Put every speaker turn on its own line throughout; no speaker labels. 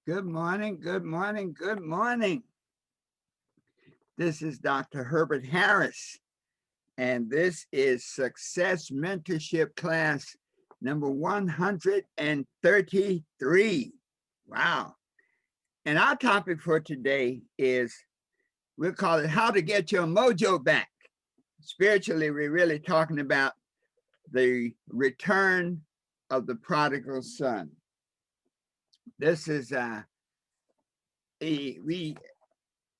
Good morning, good morning, good morning. This is Dr. Herbert Harris, and this is Success Mentorship Class number 133. Wow. And our topic for today is, we'll call it How to Get Your Mojo Back. Spiritually, we're really talking about the return of the prodigal son. This is, we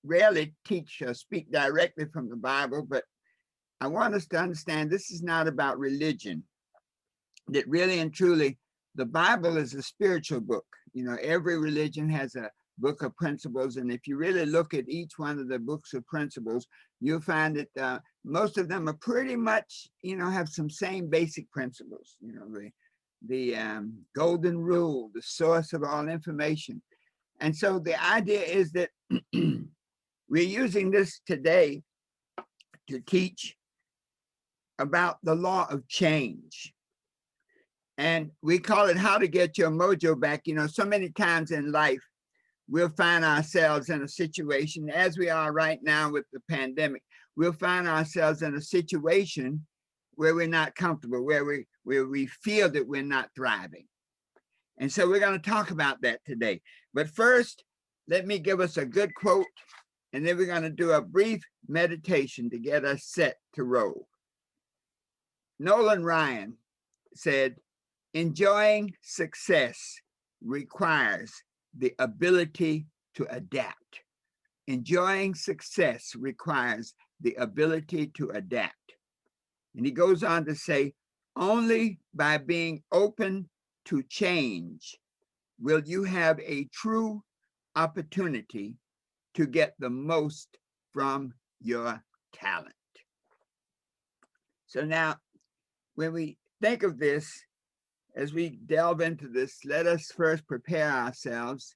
rarely teach or speak directly from the Bible, but I want us to understand this is not about religion. That really and truly, the Bible is a spiritual book. You know, every religion has a book of principles, and if you really look at each one of the books of principles, you'll find that most of them are pretty much, have some same basic principles. The golden rule, the source of all information. And so the idea is that we're using this today to teach about the law of change. And we call it How to Get Your Mojo Back. So many times in life, we'll find ourselves in a situation, as we are right now with the pandemic, we'll find ourselves in a situation where we're not comfortable, where we feel that we're not thriving. And so we're going to talk about that today. But first, let me give us a good quote, and then we're going to do a brief meditation to get us set to roll. Nolan Ryan said, "Enjoying success requires the ability to adapt." Enjoying success requires the ability to adapt. And he goes on to say, "Only by being open to change will you have a true opportunity to get the most from your talent." So now, when we think of this, as we delve into this, let us first prepare ourselves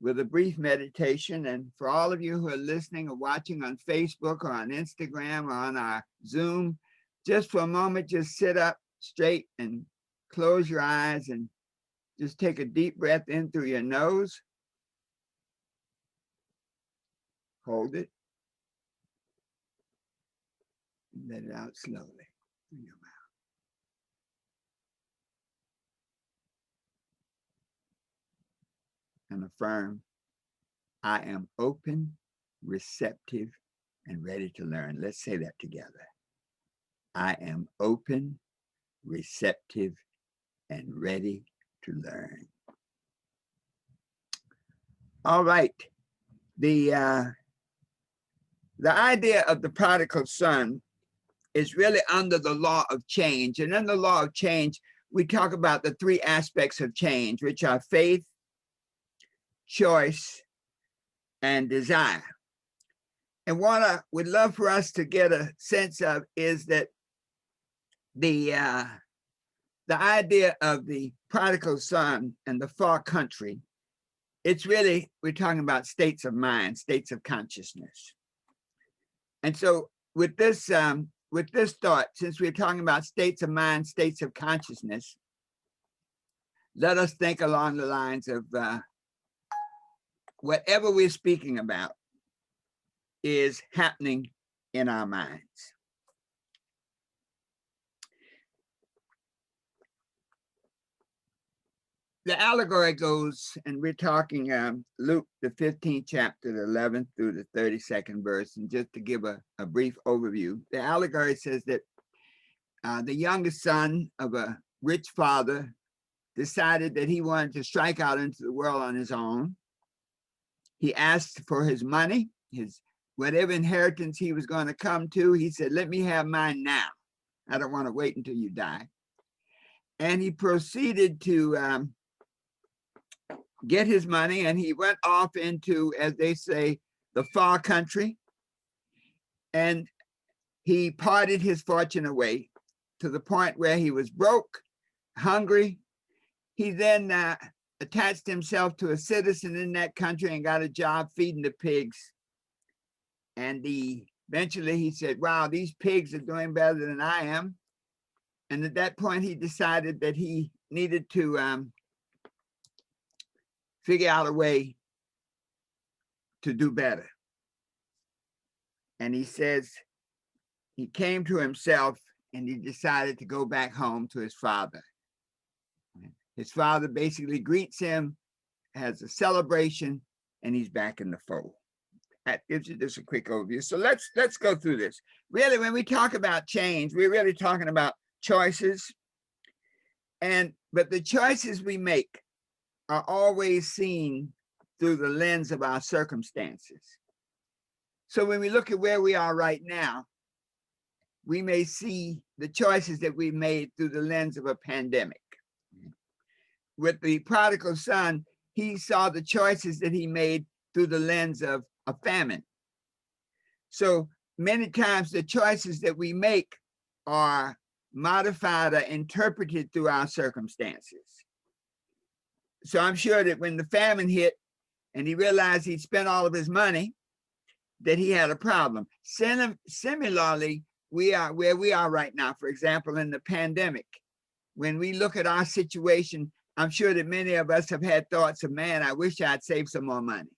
with a brief meditation. And for all of you who are listening or watching on Facebook or on Instagram or on our Zoom, just for a moment, just sit up straight and close your eyes and just take a deep breath in through your nose. Hold it. And let it out slowly through your mouth. And affirm, "I am open, receptive, and ready to learn." Let's say that together. I am open, receptive, and ready to learn. All right. The idea of the prodigal son is really under the law of change. And in the law of change, we talk about the three aspects of change, which are faith, choice, and desire. And what I would love for us to get a sense of is that the idea of the prodigal son and the far country, it's really, we're talking about states of mind, states of consciousness. And so with this thought, since we're talking about states of mind, states of consciousness, let us think along the lines of whatever we're speaking about is happening in our minds. The allegory goes, and we're talking Luke, the 15th chapter, the 11th through the 32nd verse. And just to give a brief overview, the allegory says that the youngest son of a rich father decided that he wanted to strike out into the world on his own. He asked for his money, whatever inheritance he was going to come to. He said, "Let me have mine now. I don't want to wait until you die." And he proceeded to get his money, and he went off into, as they say, the far country. And he parted his fortune away to the point where he was broke, hungry. He then attached himself to a citizen in that country and got a job feeding the pigs. And eventually he said, "Wow, these pigs are doing better than I am." And at that point, he decided that he needed to figure out a way to do better. And he says he came to himself and he decided to go back home to his father. His father basically greets him, has a celebration, and he's back in the fold. That gives you just a quick overview. So let's go through this. Really, when we talk about change, we're really talking about choices. But the choices we make are always seen through the lens of our circumstances. So when we look at where we are right now, we may see the choices that we made through the lens of a pandemic. With the prodigal son, he saw the choices that he made through the lens of a famine. So many times the choices that we make are modified or interpreted through our circumstances. So I'm sure that when the famine hit and he realized he'd spent all of his money, that he had a problem. Similarly, we are where we are right now, for example, in the pandemic. When we look at our situation, I'm sure that many of us have had thoughts of, man, I wish I'd saved some more money.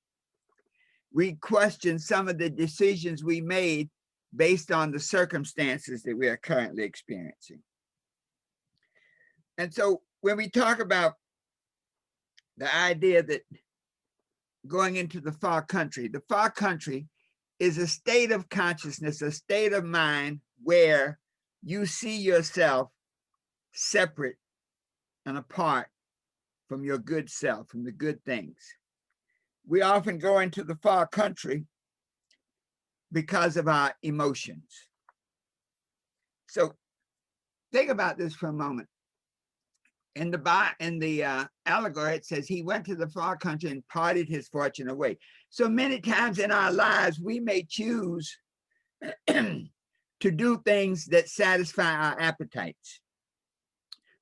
We question some of the decisions we made based on the circumstances that we are currently experiencing. And so when we talk about the idea that going into the far country is a state of consciousness, a state of mind where you see yourself separate and apart from your good self, from the good things. We often go into the far country because of our emotions. So think about this for a moment. In the allegory, it says he went to the far country and parted his fortune away. So many times in our lives, we may choose to do things that satisfy our appetites.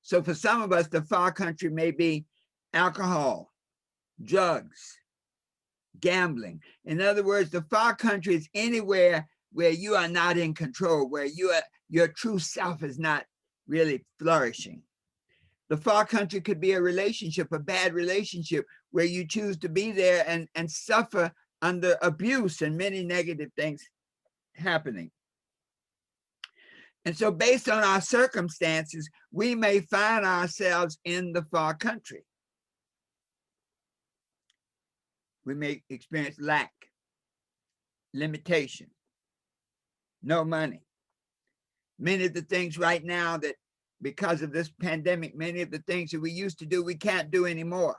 So for some of us, the far country may be alcohol, drugs, gambling. In other words, the far country is anywhere where you are not in control, where your true self is not really flourishing. The far country could be a relationship, a bad relationship, where you choose to be there and suffer under abuse and many negative things happening. And so based on our circumstances, we may find ourselves in the far country. We may experience lack, limitation, no money. Many of the things right now that because of this pandemic, many of the things that we used to do, we can't do anymore.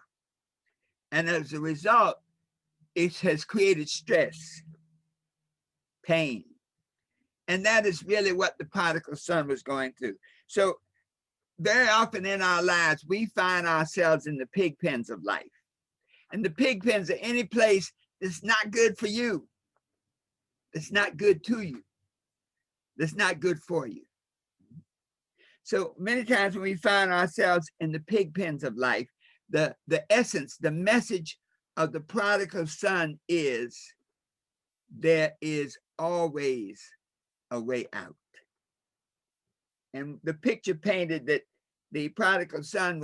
And as a result, it has created stress, pain. And that is really what the prodigal son was going through. So very often in our lives, we find ourselves in the pig pens of life. And the pig pens are any place that's not good for you. It's not good to you. That's not good for you. So many times when we find ourselves in the pig pens of life, the essence, the message of the prodigal son is there is always a way out. And the picture painted that the prodigal son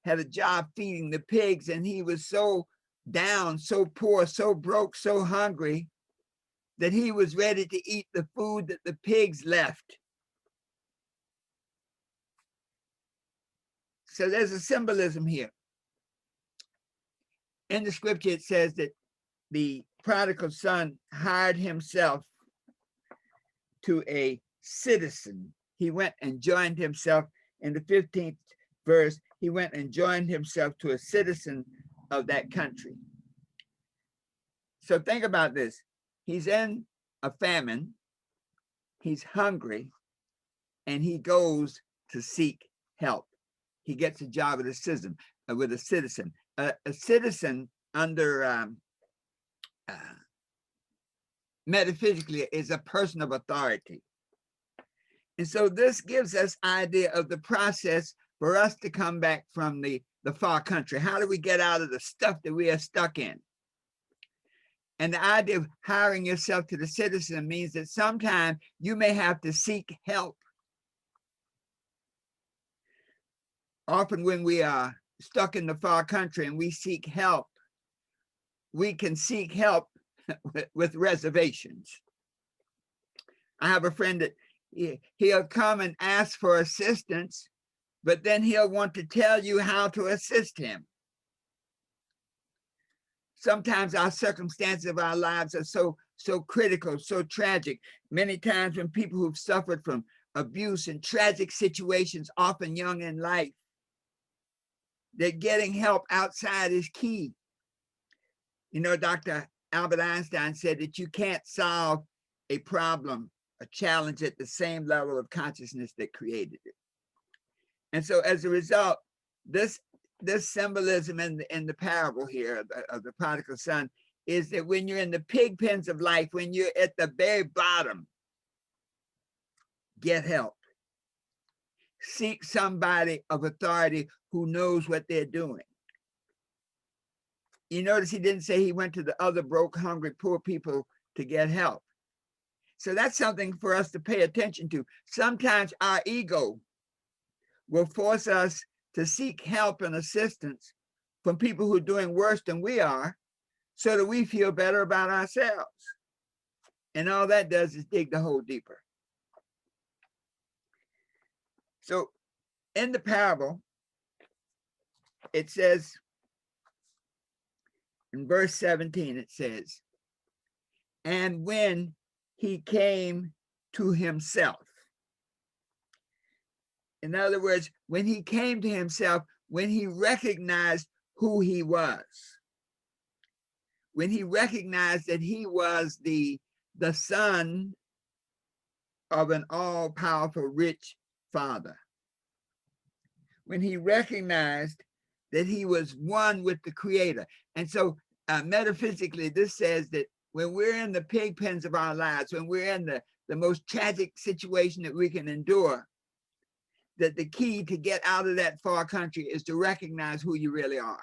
had a job feeding the pigs, and he was so down, so poor, so broke, so hungry that he was ready to eat the food that the pigs left. So there's a symbolism here. In the scripture, it says that the prodigal son hired himself to a citizen. He went and joined himself in the 15th verse. He went and joined himself to a citizen of that country. So think about this. He's in a famine. He's hungry, and he goes to seek help. He gets a job with a citizen. A citizen under metaphysically is a person of authority. And so this gives us idea of the process for us to come back from the far country. How do we get out of the stuff that we are stuck in? And the idea of hiring yourself to the citizen means that sometimes you may have to seek help. Often when we are stuck in the far country and we seek help, we can seek help with reservations. I have a friend that he'll come and ask for assistance, but then he'll want to tell you how to assist him. Sometimes our circumstances of our lives are so critical, so tragic. Many times when people who've suffered from abuse and tragic situations, often young in life, that getting help outside is key. You know, Dr. Albert Einstein said that you can't solve a problem, a challenge at the same level of consciousness that created it. And so as a result, this symbolism in the parable here of the prodigal son is that when you're in the pig pens of life, when you're at the very bottom, get help. Seek somebody of authority who knows what they're doing. You notice he didn't say he went to the other broke, hungry, poor people to get help. So that's something for us to pay attention to. Sometimes our ego will force us to seek help and assistance from people who are doing worse than we are so that we feel better about ourselves. And all that does is dig the hole deeper. So in the parable, it says, in verse 17, it says, and when he came to himself. In other words, when he came to himself, when he recognized who he was, when he recognized that he was the son of an all-powerful, rich father, when he recognized that he was one with the Creator. And so metaphysically, this says that when we're in the pig pens of our lives, when we're in the most tragic situation that we can endure, that the key to get out of that far country is to recognize who you really are.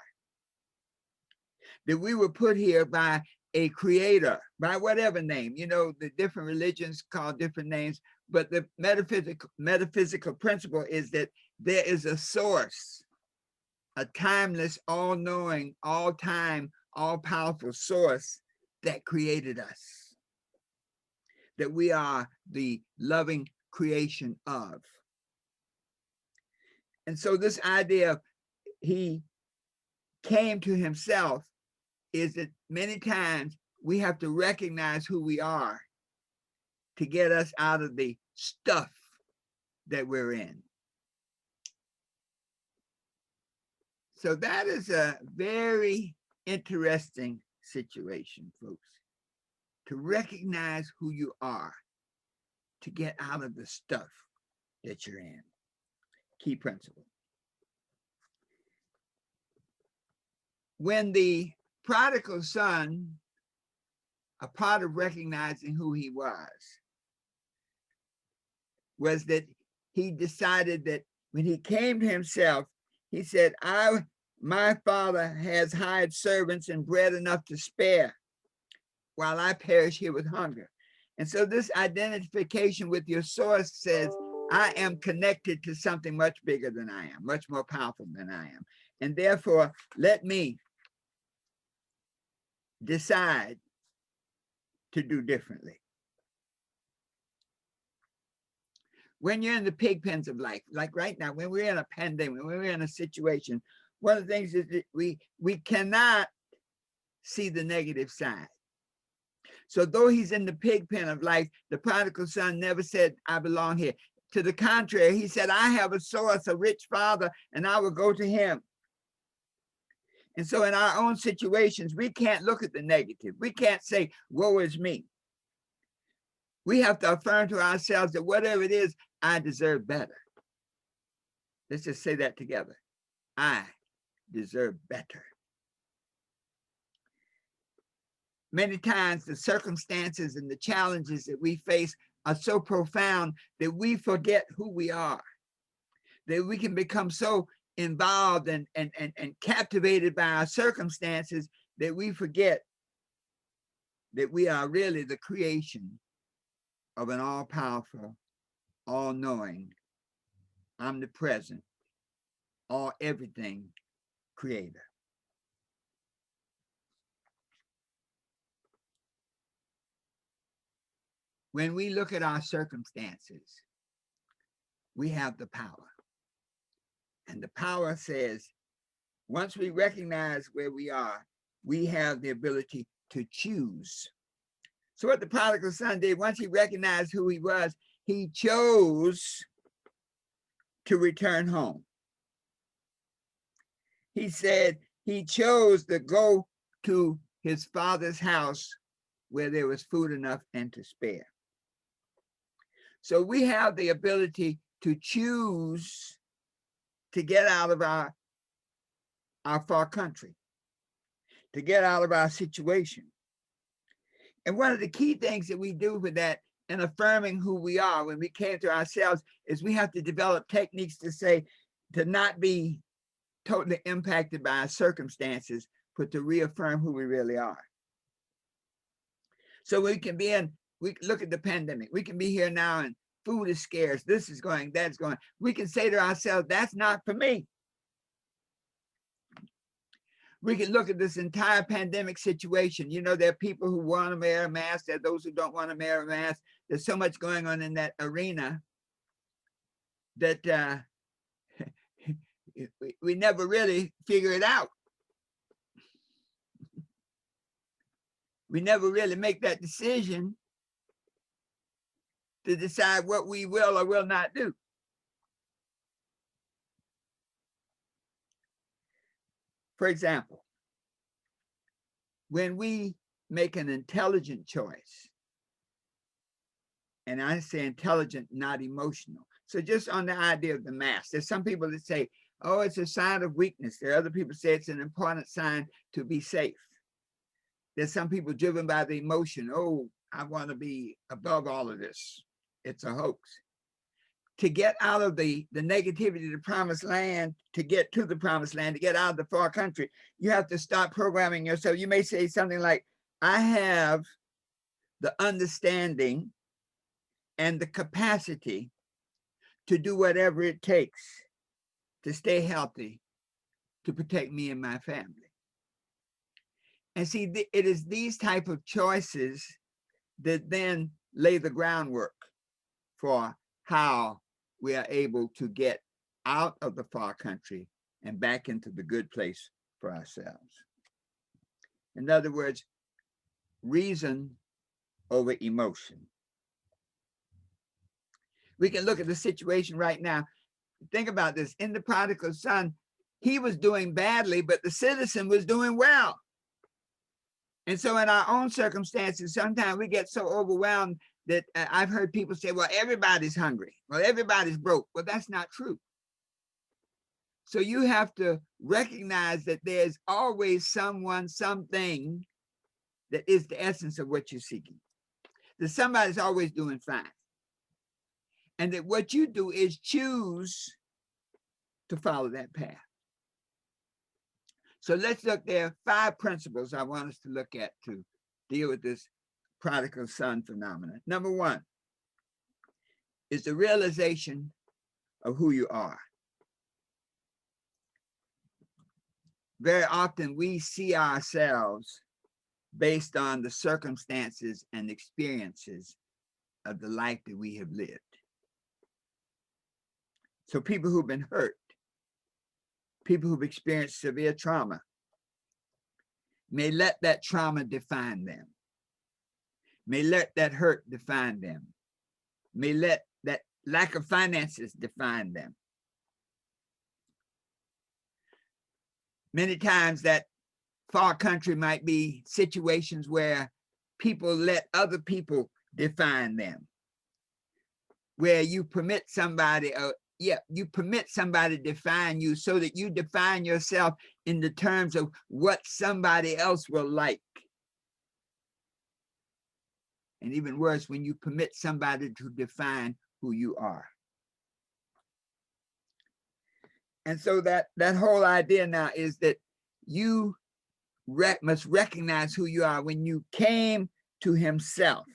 That we were put here by a creator, by whatever name. You know, the different religions call different names, but the metaphysical principle is that there is a source, a timeless, all-knowing, all-time, all-powerful source that created us. That we are the loving creation of. And so this idea of he came to himself is that many times we have to recognize who we are to get us out of the stuff that we're in. So that is a very interesting situation, folks, to recognize who you are, to get out of the stuff that you're in. Key principle. When the prodigal son, a part of recognizing who he was that he decided that when he came to himself, he said, my father has hired servants and bread enough to spare while I perish here with hunger. And so this identification with your source says, I am connected to something much bigger than I am, much more powerful than I am. And therefore, let me decide to do differently. When you're in the pig pens of life, like right now, when we're in a pandemic, when we're in a situation, one of the things is that we cannot see the negative side. So though he's in the pig pen of life, the prodigal son never said, I belong here. To the contrary, he said, I have a source, a rich father, and I will go to him. And so in our own situations, we can't look at the negative. We can't say, woe is me. We have to affirm to ourselves that whatever it is, I deserve better. Let's just say that together. I deserve better. Many times the circumstances and the challenges that we face are so profound that we forget who we are, that we can become so involved and captivated by our circumstances that we forget that we are really the creation of an all-powerful, all-knowing, omnipresent, all-everything creator. when we look at our circumstances, we have the power. And the power says, once we recognize where we are, we have the ability to choose. So what the prodigal son did, once he recognized who he was, he chose to return home. He said he chose to go to his father's house where there was food enough and to spare. So we have the ability to choose to get out of our far country, to get out of our situation. And one of the key things that we do with that in affirming who we are when we came to ourselves is we have to develop techniques to say, to not be totally impacted by our circumstances, but to reaffirm who we really are. So we look at the pandemic. We can be here now and food is scarce. This is going, that's going. We can say to ourselves, that's not for me. We can look at this entire pandemic situation. You know, there are people who want to wear a mask. There are those who don't want to wear a mask. There's so much going on in that arena that we never really figure it out. We never really make that decision to decide what we will or will not do. For example, when we make an intelligent choice, and I say intelligent, not emotional. So just on the idea of the mask, there's some people that say, oh, it's a sign of weakness. There are other people say it's an important sign to be safe. There's some people driven by the emotion. Oh, I want to be above all of this. It's a hoax. To get out of the negativity of the promised land, to get to the promised land, to get out of the far country, you have to start programming yourself. You may say something like, I have the understanding and the capacity to do whatever it takes to stay healthy, to protect me and my family. And see, it is these type of choices that then lay the groundwork for how we are able to get out of the far country and back into the good place for ourselves. In other words, reason over emotion. We can look at the situation right now. Think about this. In the prodigal son, he was doing badly, but the citizen was doing well. And so in our own circumstances, sometimes we get so overwhelmed that I've heard people say, well, everybody's hungry. Well, everybody's broke. Well, that's not true. So you have to recognize that there's always someone, something that is the essence of what you're seeking. That somebody's always doing fine. And that what you do is choose to follow that path. So let's look, there are 5 principles I want us to look at to deal with this prodigal son phenomenon. Number 1 is the realization of who you are. Very often we see ourselves based on the circumstances and experiences of the life that we have lived. So people who've been hurt, people who've experienced severe trauma, may let that trauma define them, may let that hurt define them, may let that lack of finances define them. Many times that far country might be situations where people let other people define them, where you permit somebody, you permit somebody to define you so that you define yourself in the terms of what somebody else will like. And even worse, when you permit somebody to define who you are. And so that whole idea now is that you must recognize who you are. When you came to himself,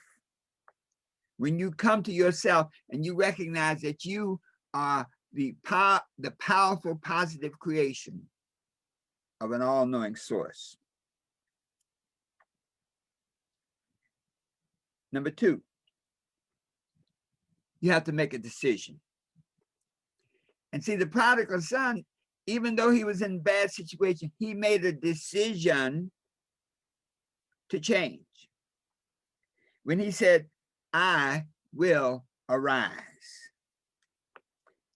when you come to yourself and you recognize that you are the powerful, positive creation of an all-knowing source. Number 2, you have to make a decision. And see, the prodigal son, even though he was in a bad situation, he made a decision to change. When he said, I will arise.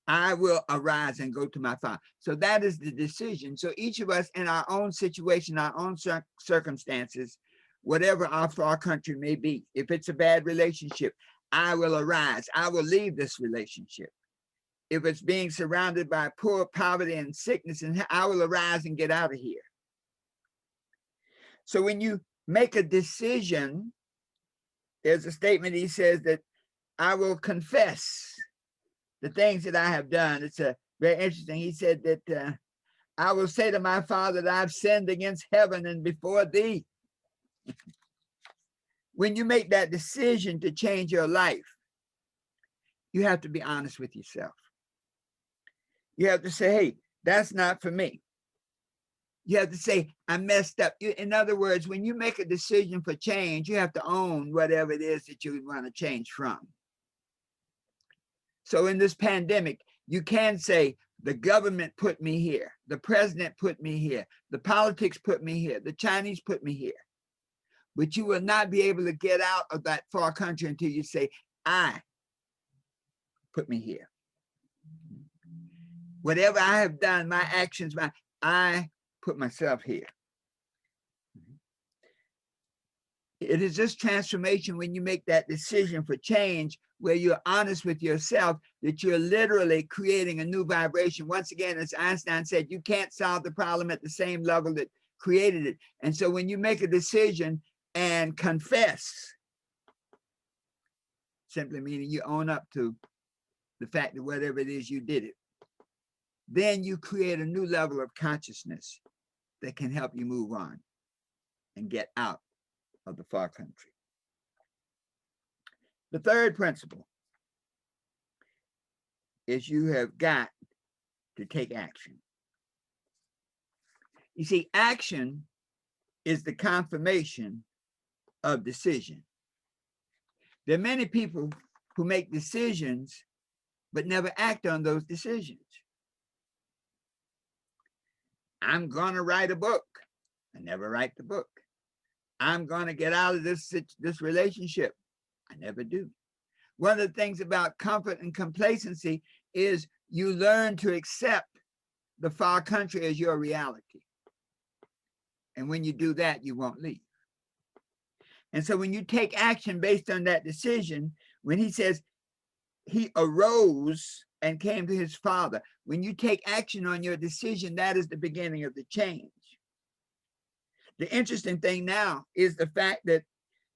I will arise and go to my father. So that is the decision. So each of us in our own situation, our own circumstances, whatever our far country may be, if it's a bad relationship, I will arise. I will leave this relationship. If it's being surrounded by poor, poverty, and sickness, and I will arise and get out of here. So when you make a decision, there's a statement he says that I will confess the things that I have done. It's very interesting. He said that I will say to my father that I've sinned against heaven and before thee. When you make that decision to change your life, you have to be honest with yourself. You have to say, hey, that's not for me. You have to say, I messed up. In other words, when you make a decision for change, you have to own whatever it is that you want to change from. So in this pandemic, you can say, the government put me here. The president put me here. The politics put me here. The Chinese put me here. But you will not be able to get out of that far country until you say, I put me here. Whatever I have done, my actions, I put myself here. It is this transformation when you make that decision for change, where you're honest with yourself, that you're literally creating a new vibration. Once again, as Einstein said, you can't solve the problem at the same level that created it. And so when you make a decision and confess, simply meaning you own up to the fact that whatever it is, you did it, then you create a new level of consciousness that can help you move on and get out of the far country. The third principle is you have got to take action. You see, action is the confirmation of decision. There are many people who make decisions but never act on those decisions. I'm going to write a book. I never write the book. I'm going to get out of this relationship. I never do. One of the things about comfort and complacency is you learn to accept the far country as your reality. And when you do that, you won't leave. And so when you take action based on that decision, when he says he arose and came to his father, when you take action on your decision, that is the beginning of the change. The interesting thing now is the fact that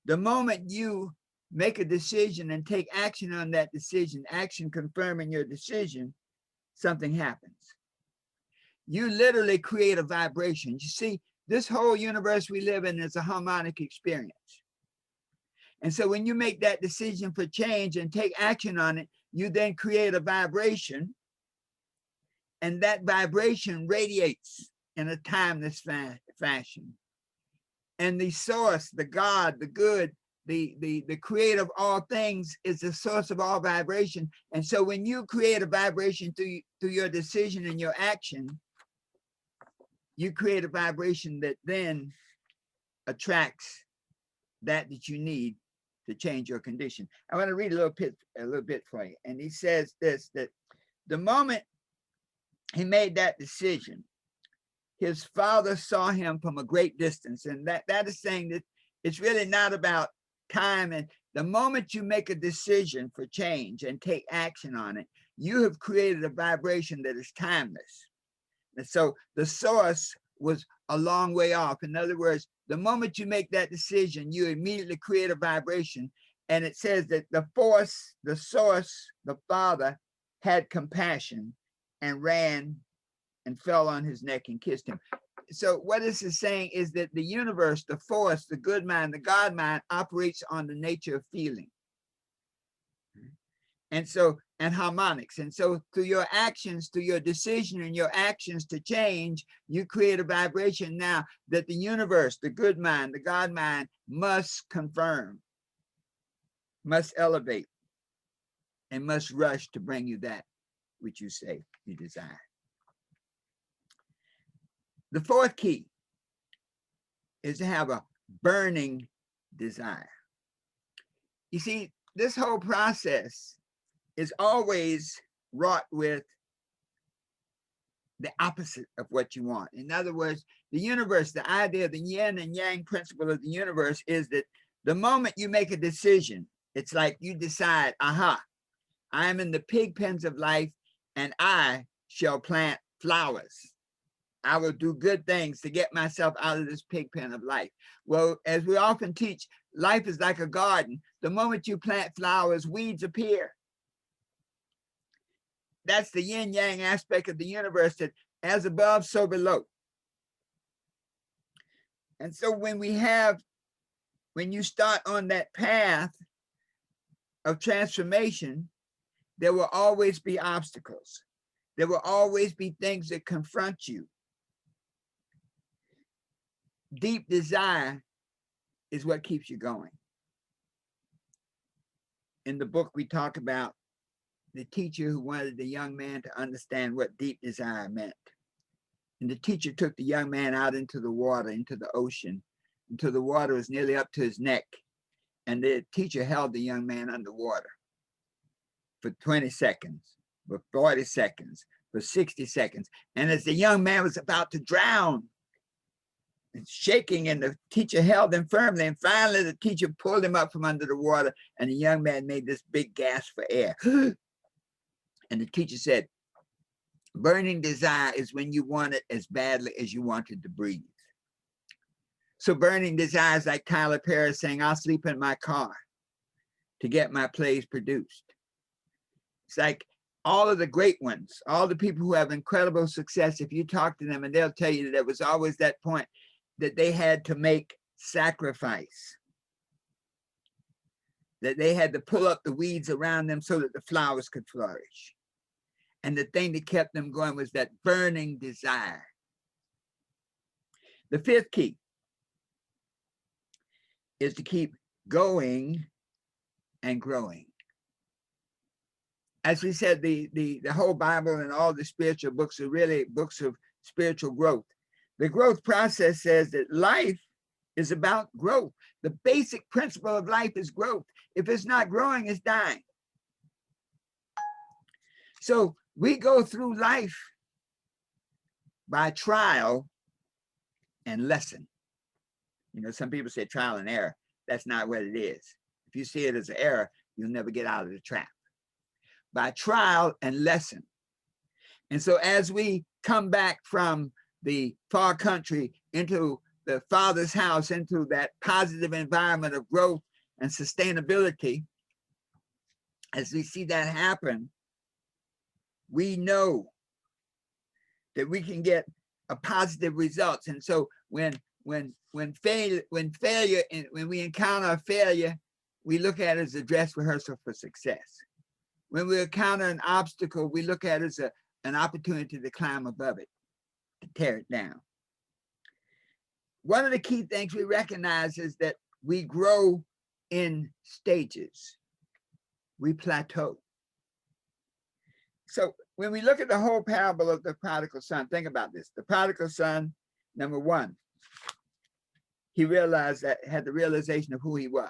the moment you make a decision and take action on that decision, action confirming your decision, something happens. You literally create a vibration. You see, this whole universe we live in is a harmonic experience. And so when you make that decision for change and take action on it, you then create a vibration, and that vibration radiates in a timeless fashion. And the source, the God, the good, the creator of all things is the source of all vibration. And so when you create a vibration through your decision and your action, you create a vibration that then attracts that you need to change your condition. I want to read a little bit for you. And he says this, that the moment he made that decision, his father saw him from a great distance. And that is saying that it's really not about time. And the moment you make a decision for change and take action on it, you have created a vibration that is timeless. And so the source was a long way off. In other words, the moment you make that decision, you immediately create a vibration. And it says that the force, the source, the father had compassion and ran and fell on his neck and kissed him. So what this is saying is that the universe, the force, the good mind, the God mind operates on the nature of feeling. And so, and harmonics. And so through your actions, through your decision and your actions to change, you create a vibration now that the universe, the good mind, the God mind must confirm, must elevate. and must rush to bring you that which you say you desire. The fourth key is to have a burning desire. You see, this whole process is always wrought with the opposite of what you want. In other words, the universe, the idea of the yin and yang principle of the universe is that the moment you make a decision, it's like you decide, aha, I am in the pig pens of life and I shall plant flowers. I will do good things to get myself out of this pig pen of life. Well, as we often teach, life is like a garden. The moment you plant flowers, weeds appear. That's the yin yang aspect of the universe, that as above, so below. And so when you start on that path of transformation, there will always be obstacles. There will always be things that confront you. Deep desire is what keeps you going. In the book, we talk about the teacher who wanted the young man to understand what deep desire meant. And the teacher took the young man out into the water, into the ocean, until the water was nearly up to his neck. And the teacher held the young man underwater for 20 seconds, for 40 seconds, for 60 seconds. And as the young man was about to drown, and shaking, and the teacher held him firmly, and finally the teacher pulled him up from under the water, and the young man made this big gasp for air. And the teacher said, burning desire is when you want it as badly as you wanted to breathe. So burning desire is like Tyler Perry saying, I'll sleep in my car to get my plays produced. It's like all of the great ones, all the people who have incredible success, if you talk to them, and they'll tell you that there was always that point that they had to make sacrifice, that they had to pull up the weeds around them so that the flowers could flourish. And the thing that kept them going was that burning desire. The fifth key is to keep going and growing. As we said, the whole Bible and all the spiritual books are really books of spiritual growth. The growth process says that life is about growth. The basic principle of life is growth. If it's not growing, it's dying. So we go through life by trial and lesson. You know, some people say trial and error. That's not what it is. If you see it as an error, you'll never get out of the trap. By trial and lesson. And so as we come back from the far country into the Father's house, into that positive environment of growth and sustainability, as we see that happen, we know that we can get a positive results. And so when we encounter a failure, we look at it as a dress rehearsal for success. When we encounter an obstacle, we look at it as an opportunity to climb above it, to tear it down. One of the key things we recognize is that we grow in stages. We plateau. So when we look at the whole parable of the prodigal son, think about this. The prodigal son, number one, he realized that, had the realization of who he was.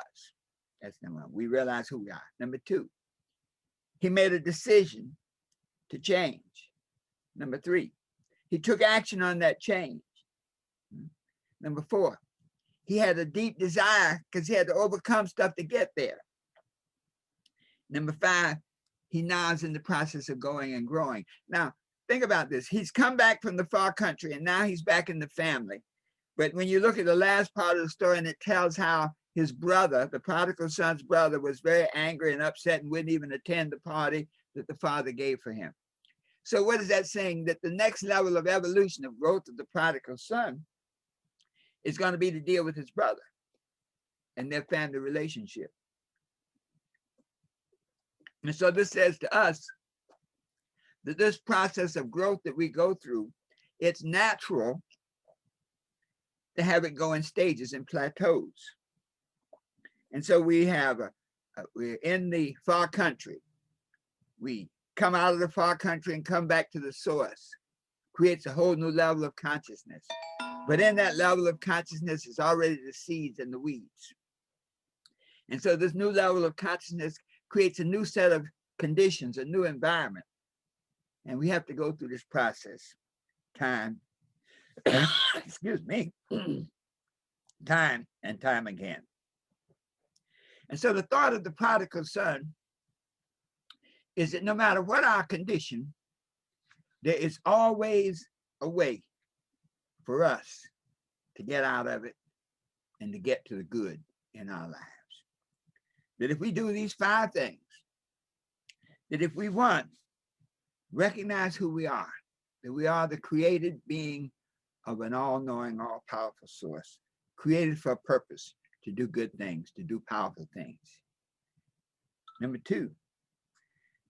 That's number one. We realize who we are. Number two, he made a decision to change. Number three, he took action on that change. Number four, he had a deep desire because he had to overcome stuff to get there. Number five, he now is in the process of going and growing. Now, think about this. He's come back from the far country and now he's back in the family. But when you look at the last part of the story, and it tells how his brother, the prodigal son's brother, was very angry and upset and wouldn't even attend the party that the father gave for him. So what is that saying? That the next level of evolution of growth of the prodigal son is going to be to deal with his brother and their family relationship. And so this says to us that this process of growth that we go through, it's natural to have it go in stages and plateaus. And so we have we're in the far country. We come out of the far country and come back to the source. Creates a whole new level of consciousness. But in that level of consciousness is already the seeds and the weeds. And so this new level of consciousness creates a new set of conditions, a new environment. And we have to go through this process time, excuse me, time and time again. And so the thought of the prodigal son is that no matter what our condition, there is always a way for us to get out of it and to get to the good in our lives. That if we do these 5 things, that if we want, recognize who we are, that we are the created being of an all-knowing, all-powerful source, created for a purpose, to do good things, to do powerful things. Number 2,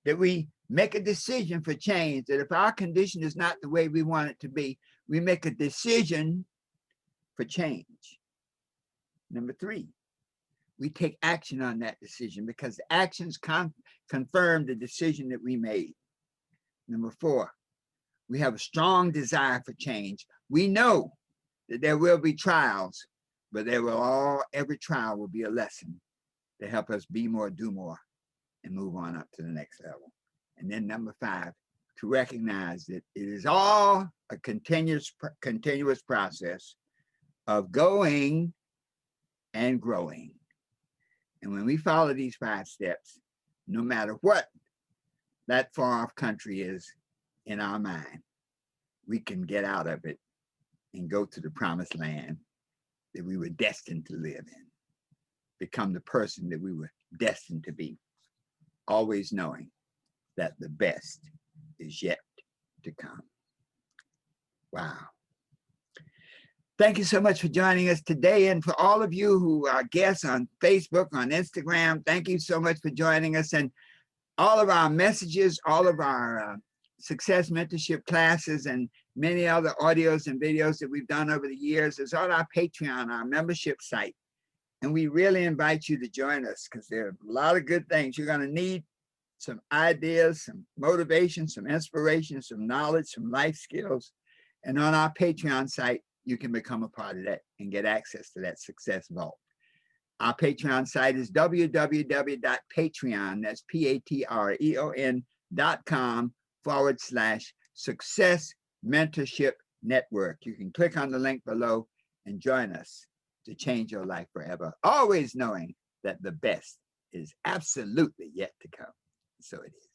that we make a decision for change, that if our condition is not the way we want it to be, we make a decision for change. Number 3, we take action on that decision because the actions confirm the decision that we made. Number 4, we have a strong desire for change. We know that there will be trials, but every trial will be a lesson to help us be more, do more, and move on up to the next level. And then number 5, to recognize that it is all a continuous process of going and growing. And when we follow these 5 steps, no matter what that far off country is in our mind, we can get out of it and go to the promised land that we were destined to live in, become the person that we were destined to be, always knowing that the best is yet to come. Wow. Thank you so much for joining us today. And for all of you who are guests on Facebook, on Instagram, thank you so much for joining us. And all of our messages, all of our success mentorship classes, and many other audios and videos that we've done over the years is on our Patreon, our membership site. And we really invite you to join us because there are a lot of good things. You're going to need some ideas, some motivation, some inspiration, some knowledge, some life skills. And on our Patreon site, you can become a part of that and get access to that success vault. Our Patreon site is www.patreon, that's patreon.com/success mentorship network. You can click on the link below and join us to change your life forever, always knowing that the best is absolutely yet to come. So it is.